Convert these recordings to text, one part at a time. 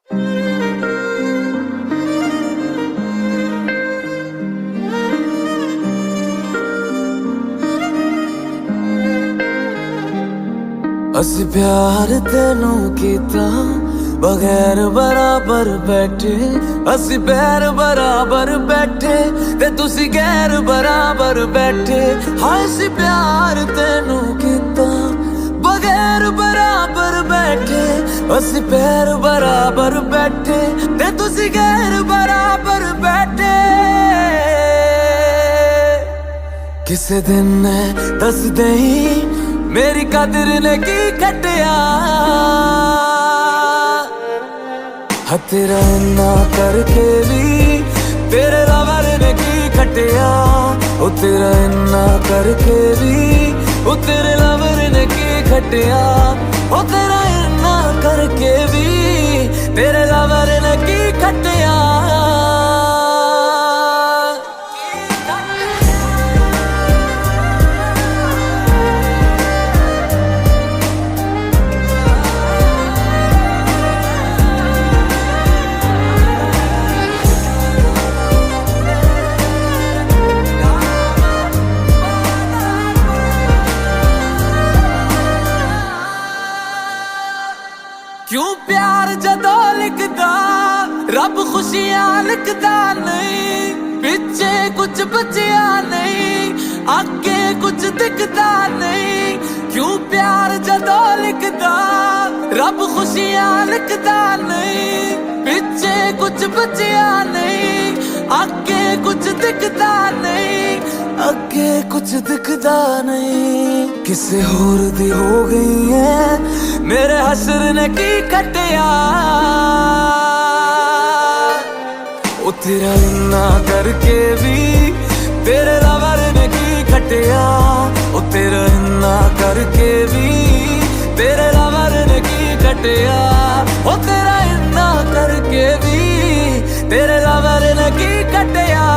ਅਸੀਂ प्यार तेनू कीता बगैर बराबर बैठे, ਅਸੀਂ पैर बराबर बैठे ते तुसी गैर बराबर बैठे। हाय ਅਸੀਂ प्यार तेनू कीता बगैर बराबर बैठे, ਅਸੀਂ पैर बराबर बैठे ते तुसी गैर बराबर बैठे। किसे दिन ने दस दई मेरी कदर ने की खटिया, तेरा इन्ना करके भी तेरे लवर ने की खटिया। ओ तेरा इन्ना करके भी ओ तेरे लवर ने की खटिया। ओ तेरा इन्ना करके भी तेरे लवर ने की खटिया। क्यों प्यार जदों लिखदा रब खुशियां लिखदा नहीं, पिछे कुछ बचिया नहीं, आगे कुछ दिखदा नहीं। क्यों प्यार जदों लिखदा रब खुशियां लिखदा नहीं, पिछे कुछ बचिया नहीं, आगे कुछ दिखदा नहीं, अगे कुछ दिखदा नहीं। किसे होर दी हो गई है मेरे हसर ने की खटिया। ओ तेरा इन्ना करके भी तेरे लवर ने की खटिया। ओ तेरा इन्ना करके भी तेरे लवर ने की खटिया। ओ तेरा इन्ना करके भी तेरे लवर ने की खटिया।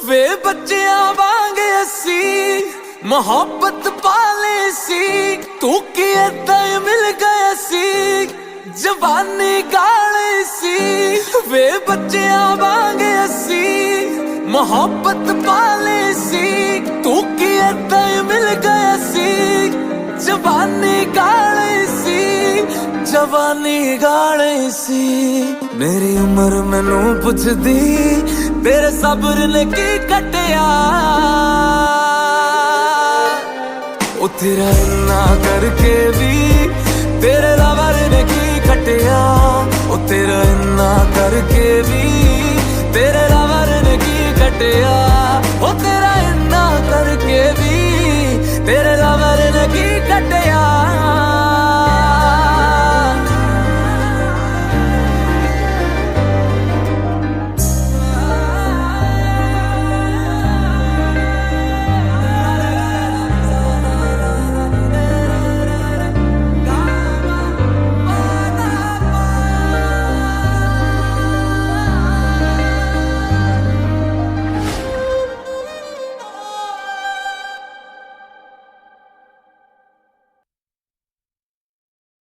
वे बच्चियां वांगे असी मोहब्बत पाले सी, तू की ऐदां मिल गए सी जवानी गाले सी। वे बच्चियां वांगे असी मोहब्बत पाले सी, तू की ऐदां मिल गए सी जवानी गाले सी, जवानी गाले सी। मेरी उम्र मैनू पुछदी तेरे सब्र ने की खटिया। ओ तेरा इन्ना करके भी तेरे लवर ने की खटिया। ओ तेरा इन्ना कर